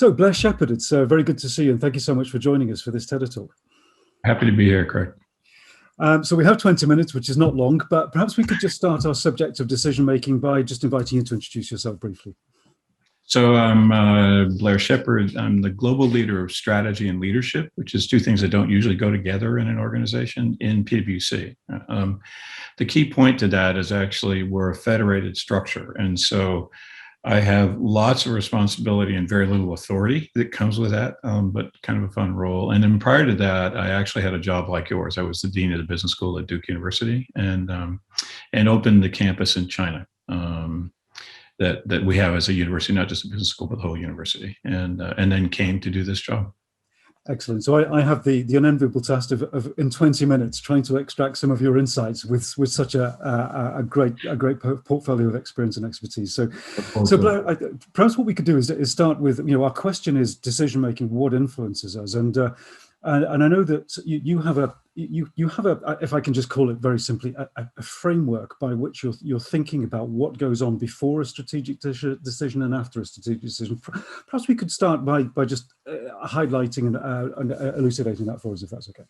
So, Blair Sheppard, it's very good to see you, and thank you so much for joining us for this TED Talk. Happy to be here, Craig. So we have 20 minutes, which is not long, but perhaps we could just start our subject of decision-making by just inviting you to introduce yourself briefly. So I'm Blair Sheppard. I'm the global leader of strategy and leadership, which is two things that don't usually go together in an organization in PwC. The key point to that is actually we're a federated structure. And so I have lots of responsibility and very little authority that comes with that, but kind of a fun role. And then prior to that, I actually had a job like yours. I was the dean of the business school at Duke University and opened the campus in China that we have as a university, not just a business school, but the whole university, and then came to do this job. Excellent. So I have the unenviable task of in 20 minutes trying to extract some of your insights with such a great portfolio of experience and expertise. So Blair, perhaps what we could do is start with, our question is decision making. What influences us? And I know that you have a if I can just call it very simply a framework by which you're thinking about what goes on before a strategic decision and after a strategic decision. Perhaps we could start by just highlighting and elucidating that for us, if that's okay.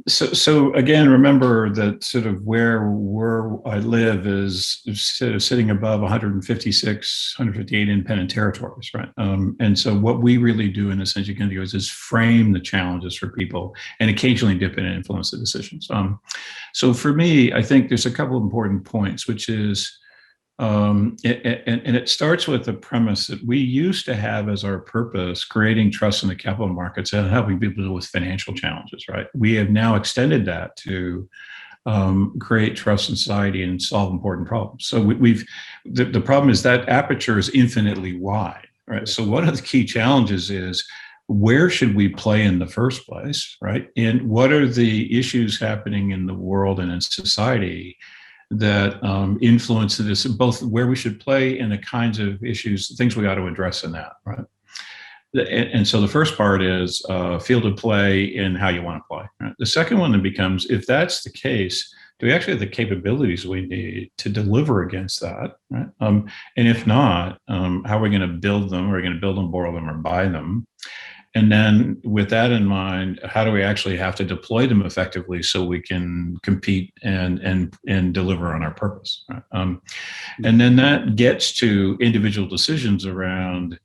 So again, remember that sort of where I live is sort of sitting above 156, 158 independent territories, right? And so what we really do in this engine is frame the challenges for people and occasionally dip in and influence the decisions. So for me, I think there's a couple of important points, which is, and it starts with the premise that we used to have as our purpose creating trust in the capital markets and helping people deal with financial challenges, right? We have now extended that to create trust in society and solve important problems. So the problem is that aperture is infinitely wide, right? So one of the key challenges is where should we play in the first place, right? And what are the issues happening in the world and in society that influence this, both where we should play and the kinds of issues, things we ought to address in that, right? And so the first part is field of play and how you want to play. Right? The second one then becomes, if that's the case, do we actually have the capabilities we need to deliver against that? Right? And if not, how are we going to build them? Are we going to build them, borrow them, or buy them? And then with that in mind, how do we actually have to deploy them effectively so we can compete and deliver on our purpose? Right? And then that gets to individual decisions around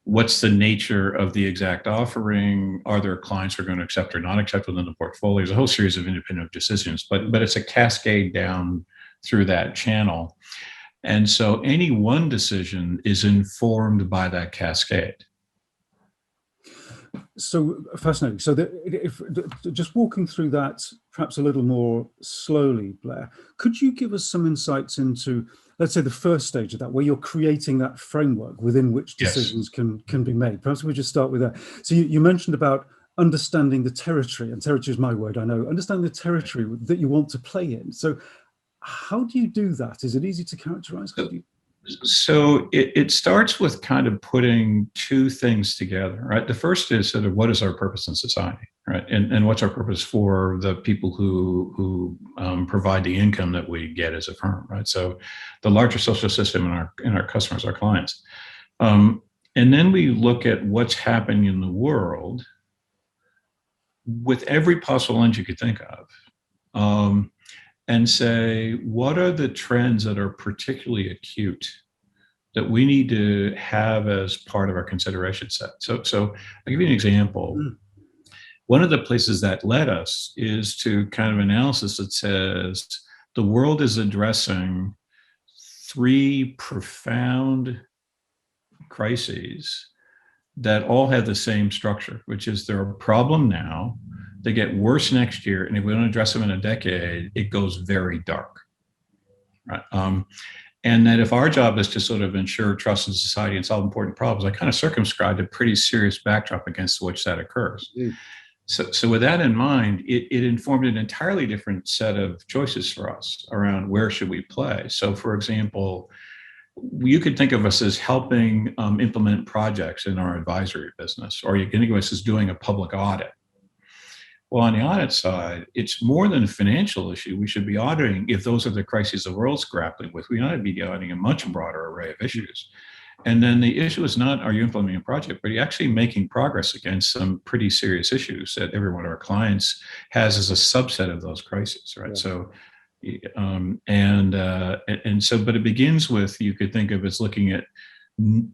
what's the nature of the exact offering? Are there clients who are going to accept or not accept within the portfolio? There's a whole series of independent decisions, but it's a cascade down through that channel. And so any one decision is informed by that cascade. So fascinating. So if just walking through that perhaps a little more slowly, Blair, could you give us some insights into, let's say, the first stage of that, where you're creating that framework within which decisions can be made? Perhaps we just start with that. So you mentioned about understanding the territory, and territory is my word, I know, understanding the territory that you want to play in. So how do you do that? Is it easy to characterize? So it starts with kind of putting two things together, right? The first is sort of what is our purpose in society, right? And what's our purpose for the people who provide the income that we get as a firm, right? So the larger social system and our customers, our clients. And then we look at what's happening in the world with every possible lens you could think of. And say, what are the trends that are particularly acute that we need to have as part of our consideration set? So I'll give you an example. One of the places that led us is to kind of analysis that says the world is addressing three profound crises that all have the same structure, which is they're a problem now, they get worse next year, and if we don't address them in a decade, it goes very dark, right? And that if our job is to sort of ensure trust in society and solve important problems, I kind of circumscribed a pretty serious backdrop against which that occurs. So with that in mind, it informed an entirely different set of choices for us around where should we play. So for example, you could think of us as helping implement projects in our advisory business, or you can think of us as doing a public audit. Well, on the audit side, it's more than a financial issue. We should be auditing if those are the crises the world's grappling with. We ought to be auditing a much broader array of issues. And then the issue is not, are you implementing a project, but are you actually making progress against some pretty serious issues that every one of our clients has as a subset of those crises, right? Yeah. So, but it begins with, you could think of as looking at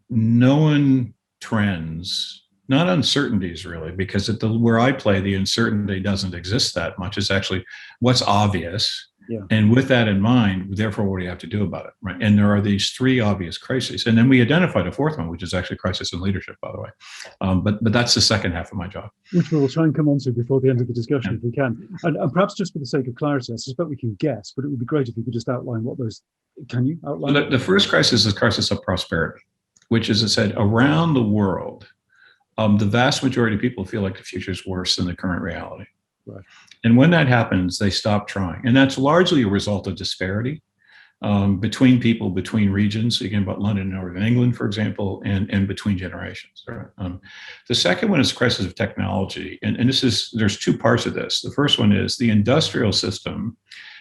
known trends, not uncertainties really, because where I play, the uncertainty doesn't exist that much. It's actually what's obvious. Yeah. And with that in mind, therefore, what do you have to do about it, right? And there are these three obvious crises. And then we identified a fourth one, which is actually crisis in leadership, by the way. But that's the second half of my job. Which we'll try and come on to before the end of the discussion, if we can. And perhaps just for the sake of clarity, I suspect we can guess, but it would be great if you could just outline what those, can you outline? The first crisis is crisis of prosperity, which is, as I said, around the world, the vast majority of people feel like the future is worse than the current reality. Right. And when that happens, they stop trying. And that's largely a result of disparity between people, between regions, again, about London and Northern England, for example, and between generations. Right? The second one is crisis of technology. And there's two parts of this. The first one is the industrial system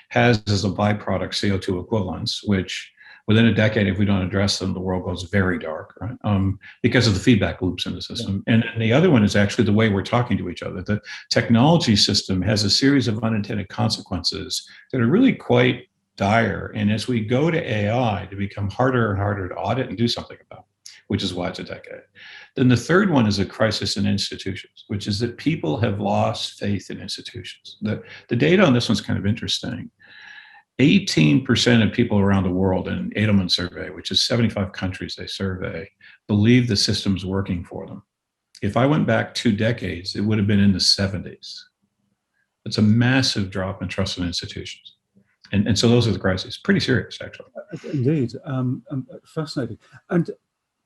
has as a byproduct CO2 equivalents, which within a decade, if we don't address them, the world goes very dark, right? Because of the feedback loops in the system. Yeah. And the other one is actually the way we're talking to each other. The technology system has a series of unintended consequences that are really quite dire. And as we go to AI, to become harder and harder to audit and do something about, which is why it's a decade. Then the third one is a crisis in institutions, which is that people have lost faith in institutions. The data on this one's kind of interesting. 18% of people around the world in an Edelman survey, which is 75 countries they survey, believe the system's working for them. If I went back 2 decades, it would have been in the 70s. It's a massive drop in trust in institutions. And so those are the crises. Pretty serious, actually. Indeed. Fascinating. And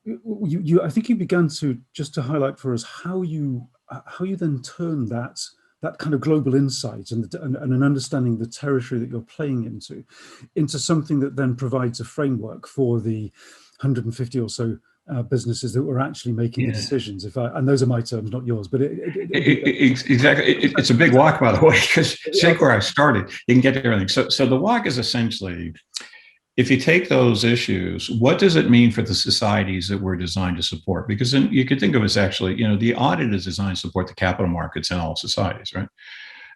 I think you began to highlight for us how you then turn that kind of global insight and an understanding of the territory that you're playing into something that then provides a framework for the 150 or so businesses that were actually making the decisions. And those are my terms, not yours. But exactly, it's a big walk, by the way, because take where I started, you can get to everything. So the walk is essentially, if you take those issues, what does it mean for the societies that we're designed to support? Because then you could think of it as actually, the audit is designed to support the capital markets and all societies, right?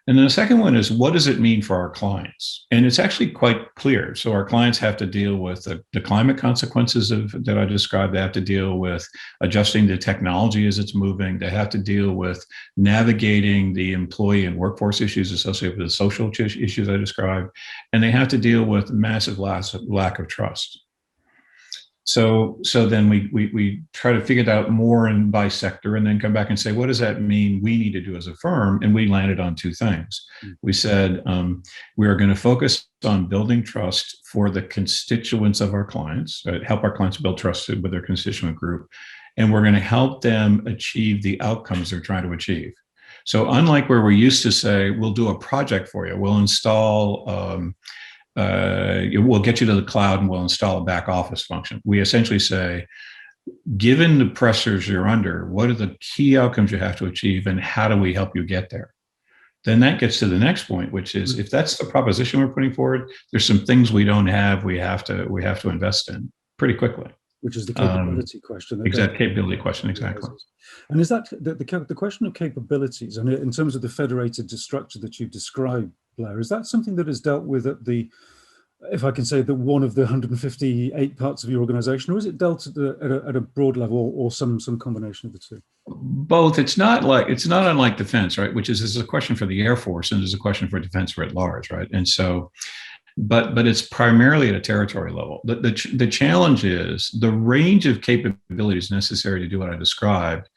And then the second one is, what does it mean for our clients? And it's actually quite clear. So our clients have to deal with the climate consequences that I described. They have to deal with adjusting the technology as it's moving. They have to deal with navigating the employee and workforce issues associated with the social issues I described. And they have to deal with massive lack of trust. So then we try to figure it out more by sector, and then come back and say, what does that mean we need to do as a firm? And we landed on 2 things. We said, we are going to focus on building trust for the constituents of our clients, right? Help our clients build trust with their constituent group. And we're going to help them achieve the outcomes they're trying to achieve. So unlike where we used to say, we'll do a project for you, we'll install, we'll get you to the cloud and we'll install a back office function. We essentially say, given the pressures you're under, what are the key outcomes you have to achieve and how do we help you get there? Then that gets to the next point, which is, if that's the proposition we're putting forward, there's some things we don't have, we have to invest in pretty quickly. Which is the capability question. Exactly, capability question, exactly. And is that the question of capabilities, and in terms of the federated structure that you described, Blair, is that something that is dealt with at if I can say, the one of the 158 parts of your organization, or is it dealt at a broad level, or some combination of the two? Both. It's not unlike defense, right? Which is a question for the Air Force, and there's a question for defense writ large, right? And so, but it's primarily at a territory level. The challenge is the range of capabilities necessary to do what I described.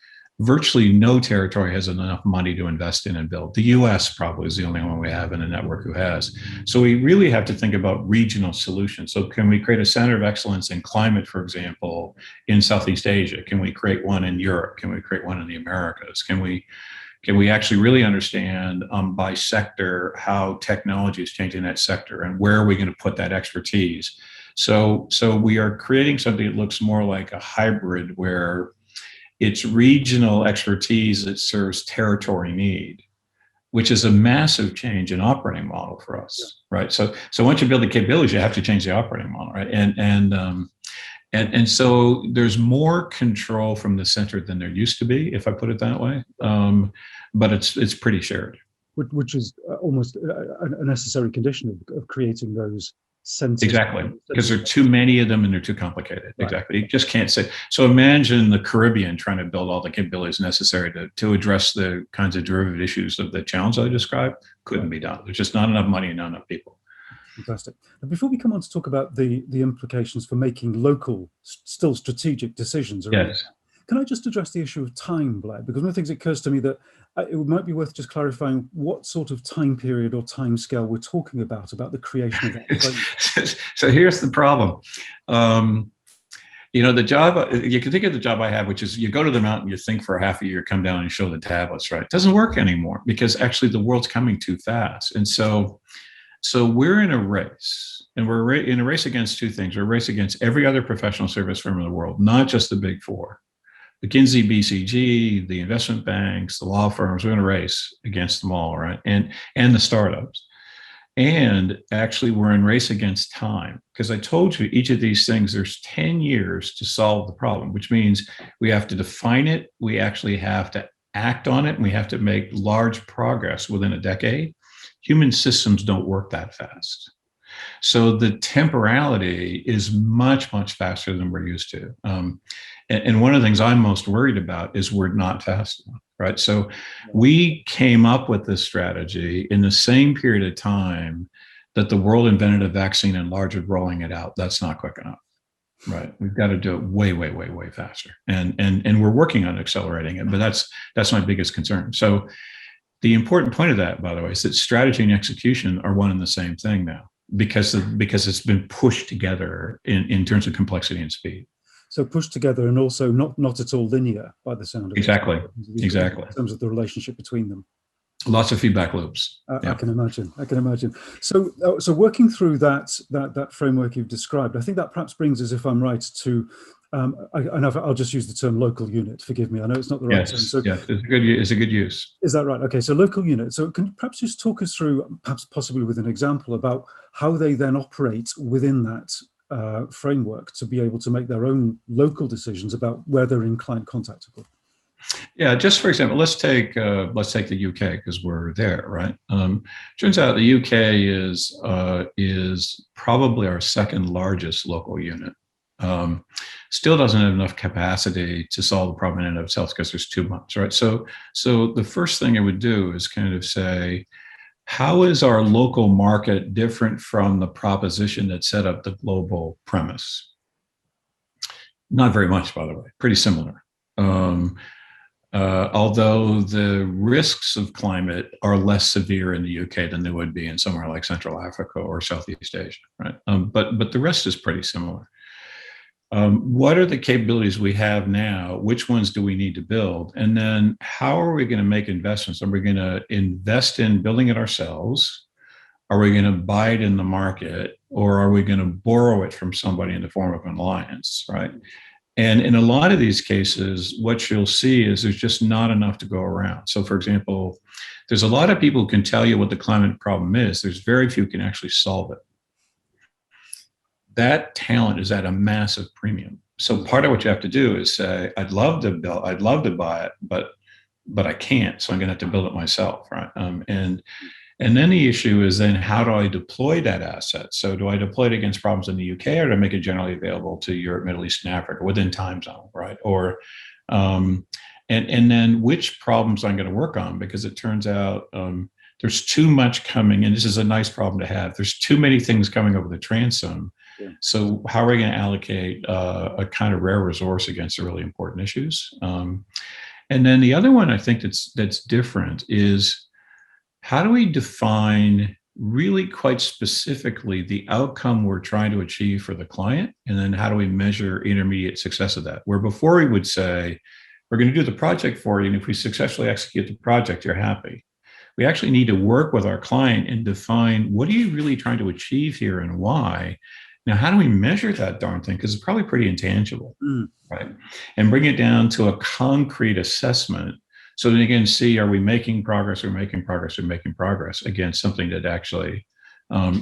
Virtually no territory has enough money to invest in and build. The US probably is the only one we have in a network who has. So we really have to think about regional solutions. So can we create a center of excellence in climate, for example, in Southeast Asia? Can we create one in Europe? Can we create one in the Americas? Can we actually really understand by sector how technology is changing that sector, and where are we going to put that expertise? So we are creating something that looks more like a hybrid, where it's regional expertise that serves territory need, which is a massive change in operating model for us, right? So once you build the capabilities, you have to change the operating model, right? And so there's more control from the center than there used to be, if I put it that way. But it's pretty shared. Which is almost a necessary condition of creating those centers. Exactly, because there are too many of them and they're too complicated. Right. Exactly. You just can't say. So imagine the Caribbean trying to build all the capabilities necessary to address the kinds of derivative issues of the challenge I described. Couldn't be done. There's just not enough money and not enough people. Fantastic. And before we come on to talk about the implications for making local, still strategic decisions around, yes. Can I just address the issue of time, Blair? Because one of the things that occurs to me that it might be worth just clarifying what sort of time period or time scale we're talking about the creation of that. So here's the problem. The job, you can think of the job I have, which is you go to the mountain, you think for a half a year, come down and show the tablets, right? It doesn't work anymore because actually the world's coming too fast. And so we're in a race, and we're in a race against two things. We're a race against every other professional service firm in the world, not just the big four. McKinsey, BCG, the investment banks, the law firms, we're in a race against them all, right? And the startups. And actually, we're in race against time, because I told you each of these things, there's 10 years to solve the problem, which means we have to define it, we actually have to act on it, and we have to make large progress within a decade. Human systems don't work that fast. So the temporality is much, much faster than we're used to. And one of the things I'm most worried about is we're not fast enough, right? So we came up with this strategy in the same period of time that the world invented a vaccine and started rolling it out. That's not quick enough, right? We've got to do it way, way, way, way faster. And we're working on accelerating it, but that's my biggest concern. So the important point of that, by the way, is that strategy and execution are one and the same thing now, because it's been pushed together in terms of complexity and speed. So pushed together and also not at all linear by the sound of it. Exactly. In terms of the relationship between them. Lots of feedback loops. Yeah. I can imagine. So working through that framework you've described, I think that perhaps brings us, if I'm right, to I'll just use the term local unit. Forgive me, I know it's not the right term. So yeah, it's a good use. Is that right? Okay, so local unit. So can you perhaps just talk us through, perhaps possibly with an example, about how they then operate within that framework to be able to make their own local decisions about where they're in client contactable? Yeah, just for example, let's take the UK, because we're there, right? Turns out the UK is probably our second largest local unit. Still doesn't have enough capacity to solve the problem in and of itself because there's too much, right? So the first thing I would do is kind of say, how is our local market different from the proposition that set up the global premise? Not very much, by the way, pretty similar. Although the risks of climate are less severe in the UK than they would be in somewhere like Central Africa or Southeast Asia, right? But the rest is pretty similar. What are the capabilities we have now? Which ones do we need to build? And then how are we going to make investments? Are we going to invest in building it ourselves? Are we going to buy it in the market? Or are we going to borrow it from somebody in the form of an alliance, right? And in a lot of these cases, what you'll see is there's just not enough to go around. So for example, there's a lot of people who can tell you what the climate problem is. There's very few who can actually solve it. That talent is at a massive premium. So part of what you have to do is say, I'd love to buy it, but I can't. So I'm going to have to build it myself, right? And then the issue is then how do I deploy that asset? So do I deploy it against problems in the UK, or do I make it generally available to Europe, Middle East, and Africa within time zone, right? Or and then which problems I'm going to work on, because it turns out there's too much coming, and this is a nice problem to have. There's too many things coming over the transom. Yeah. So how are we going to allocate a kind of rare resource against the really important issues? And then the other one I think that's different is, how do we define really quite specifically the outcome we're trying to achieve for the client? And then how do we measure intermediate success of that? Where before we would say, we're going to do the project for you, and if we successfully execute the project, you're happy. We actually need to work with our client and define, what are you really trying to achieve here and why? Now, how do we measure that darn thing? Because it's probably pretty intangible, right? And bring it down to a concrete assessment, so that you can see, are we making progress? We're making progress against something that actually,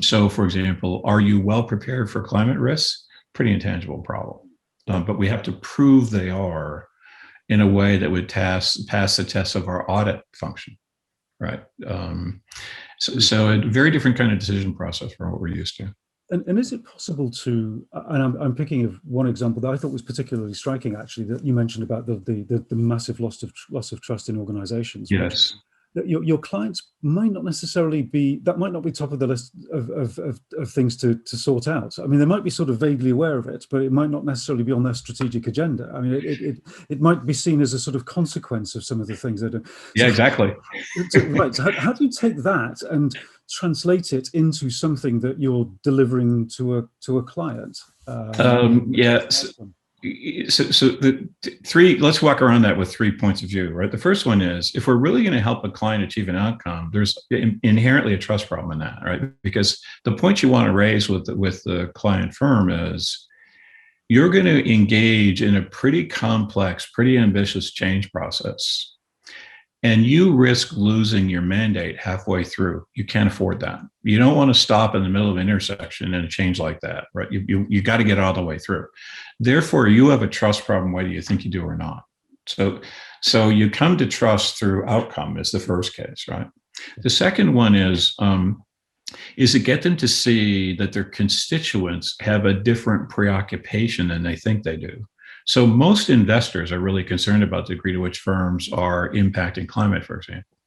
so for example, are you well prepared for climate risks? Pretty intangible problem. but we have to prove they are in a way that would pass the test of our audit function, right? So a very different kind of decision process from what we're used to. And is it possible to, and I'm picking of one example that I thought was particularly striking, actually, that you mentioned about the massive loss of trust in organizations. Yes. That your clients might not necessarily be, that might not be top of the list of things to sort out. I mean, they might be sort of vaguely aware of it, but it might not necessarily be on their strategic agenda. I mean, it might be seen as a sort of consequence of some of the things they do. Yeah, exactly. Right. So how do you take that and translate it into something that you're delivering to a client? Yes. So the three, let's walk around that with 3 points of view, right? The first one is, if we're really going to help a client achieve an outcome, there's inherently a trust problem in that, right? Because the point you want to raise with the client firm is, you're going to engage in a pretty complex, pretty ambitious change process, and you risk losing your mandate halfway through. You can't afford that. You don't want to stop in the middle of an intersection in a change like that, right? You got to get all the way through. Therefore, you have a trust problem, whether you think you do or not. So you come to trust through outcome is the first case, right? The second one is to get them to see that their constituents have a different preoccupation than they think they do. So most investors are really concerned about the degree to which firms are impacting climate, for example.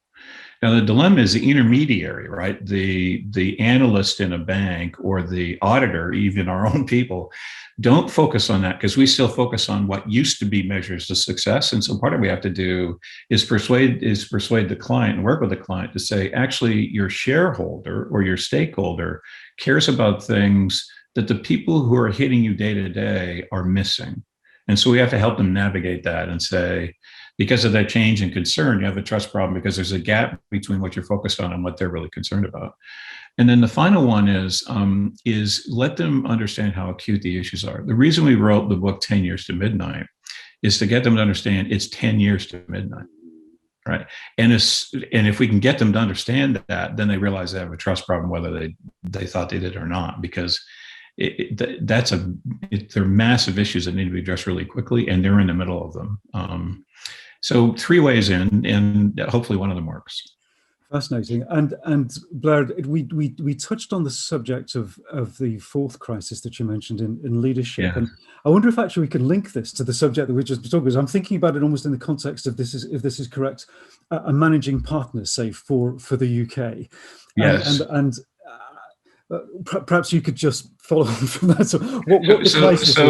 Now, the dilemma is the intermediary, right? The analyst in a bank or the auditor, even our own people, don't focus on that, because we still focus on what used to be measures of success. And so part of what we have to do is persuade the client and work with the client to say, actually, your shareholder or your stakeholder cares about things that the people who are hitting you day to day are missing. And so we have to help them navigate that and say, because of that change in concern, you have a trust problem because there's a gap between what you're focused on and what they're really concerned about. And then the final one is let them understand how acute the issues are. The reason we wrote the book 10 Years to Midnight is to get them to understand it's 10 years to midnight, right? And if we can get them to understand that, then they realize they have a trust problem, whether they thought they did or not, because they're massive issues that need to be addressed really quickly, and they're in the middle of them. So 3 ways in, and hopefully one of them works. Fascinating. And Blair, we touched on the subject of the fourth crisis that you mentioned in leadership. Yeah. And I wonder if actually we can link this to the subject that we just talked about. I'm thinking about it almost in the context of if this is correct, a managing partner, say, for the UK. Yes. And perhaps you could just follow on from that. So what the crisis is.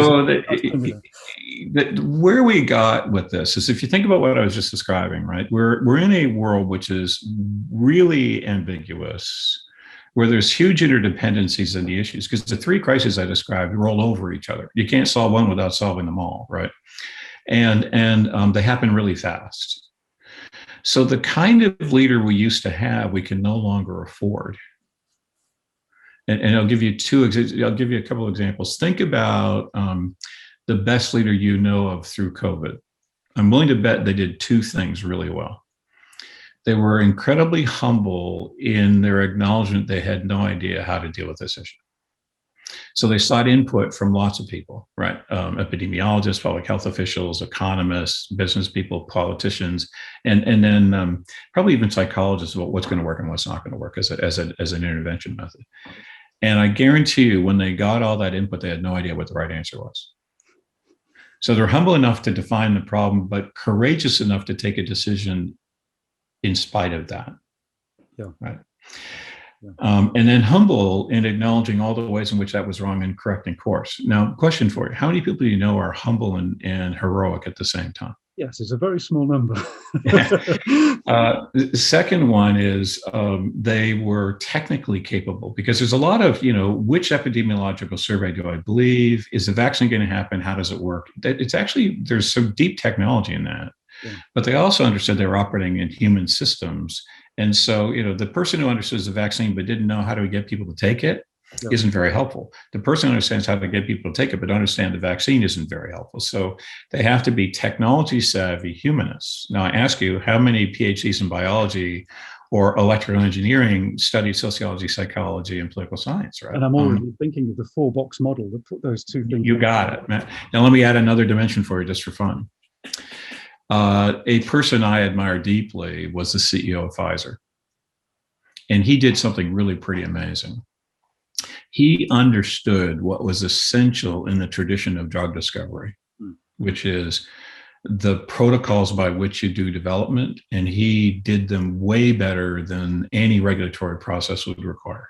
Where we got with this is, if you think about what I was just describing, right? We're in a world which is really ambiguous, where there's huge interdependencies in the issues, because the 3 crises I described roll over each other. You can't solve one without solving them all, right? And they happen really fast. So the kind of leader we used to have, we can no longer afford. And I'll give you a couple of examples. Think about the best leader you know of through COVID. I'm willing to bet they did 2 things really well. They were incredibly humble in their acknowledgement they had no idea how to deal with this issue. So they sought input from lots of people, right? Epidemiologists, public health officials, economists, business people, politicians, and then probably even psychologists about what's going to work and what's not going to work as an intervention method. And I guarantee you, when they got all that input, they had no idea what the right answer was. So they're humble enough to define the problem, but courageous enough to take a decision in spite of that. Yeah. Right. Yeah. And then humble in acknowledging all the ways in which that was wrong and correcting course. Now, question for you: how many people do you know are humble and heroic at the same time? Yes, it's a very small number. The second one is they were technically capable, because there's a lot of, which epidemiological survey do I believe? Is the vaccine going to happen? How does it work? It's actually, there's some deep technology in that. Yeah. But they also understood they were operating in human systems. And so, the person who understands the vaccine but didn't know how to get people to take it isn't very helpful. The person who understands how to get people to take it but don't understand the vaccine isn't very helpful. So they have to be technology savvy humanists. Now, I ask you, how many PhDs in biology or electrical engineering studied sociology, psychology, and political science, right? And I'm already thinking of the 4-box model that put those two things. You got it, man. Now let me add another dimension for you, just for fun. A person I admire deeply was the CEO of Pfizer, and he did something really pretty amazing. He understood what was essential in the tradition of drug discovery, which is the protocols by which you do development, and he did them way better than any regulatory process would require.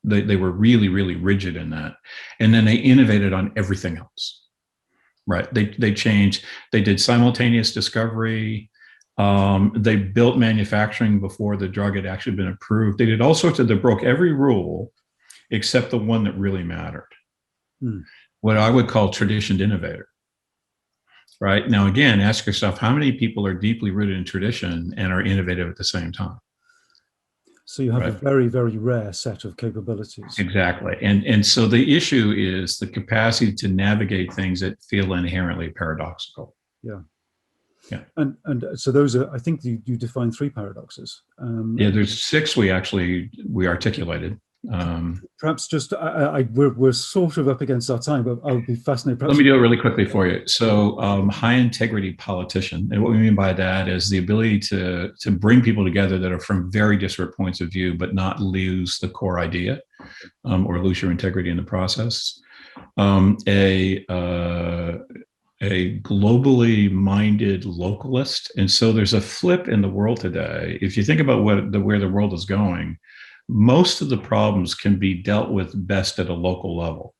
They were really, really rigid in that. And then they innovated on everything else, right? They changed, they did simultaneous discovery. They built manufacturing before the drug had actually been approved. They did all sorts of, they broke every rule except the one that really mattered. What I would call traditioned innovator. Right now, again, ask yourself, how many people are deeply rooted in tradition and are innovative at the same time? So you have a very, very rare set of capabilities. Exactly. And so the issue is the capacity to navigate things that feel inherently paradoxical. Yeah. Yeah. And so those are, I think you define 3 paradoxes. Yeah, there's 6 we articulated. Perhaps just we're sort of up against our time, but I would be fascinated. Let me do it really quickly for you. So high integrity politician, and what we mean by that is the ability to bring people together that are from very disparate points of view, but not lose the core idea or lose your integrity in the process. A globally minded localist. And so there's a flip in the world today. If you think about where the world is going, most of the problems can be dealt with best at a local level.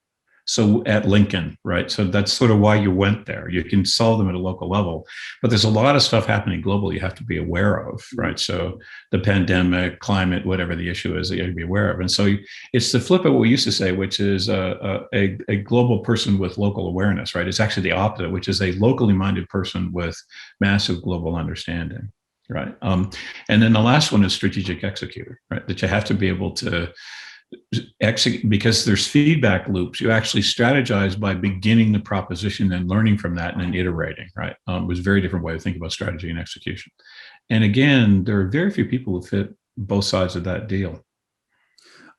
So at Lincoln, right? So that's sort of why you went there. You can solve them at a local level, but there's a lot of stuff happening globally you have to be aware of, right? So the pandemic, climate, whatever the issue is that you have to be aware of. And so it's the flip of what we used to say, which is a global person with local awareness, right? It's actually the opposite, which is a locally minded person with massive global understanding. Right. And then the last one is strategic executor, right? That you have to be able to execute because there's feedback loops. You actually strategize by beginning the proposition and learning from that and then iterating, right? It was a very different way of thinking about strategy and execution. And again, there are very few people who fit both sides of that deal.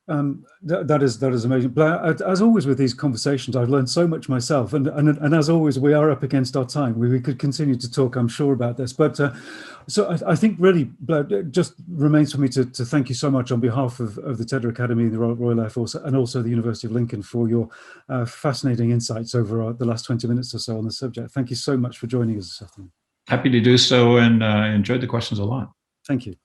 That is amazing. Blair, as always with these conversations, I've learned so much myself, and as always, we are up against our time. We could continue to talk, I'm sure, about this, but so I think really, Blair, it just remains for me to thank you so much on behalf of the Tedder Academy, the Royal Air Force, and also the University of Lincoln for your fascinating insights over the last 20 minutes or so on the subject. Thank you so much for joining us this afternoon. Happy to do so, and enjoyed the questions a lot. Thank you.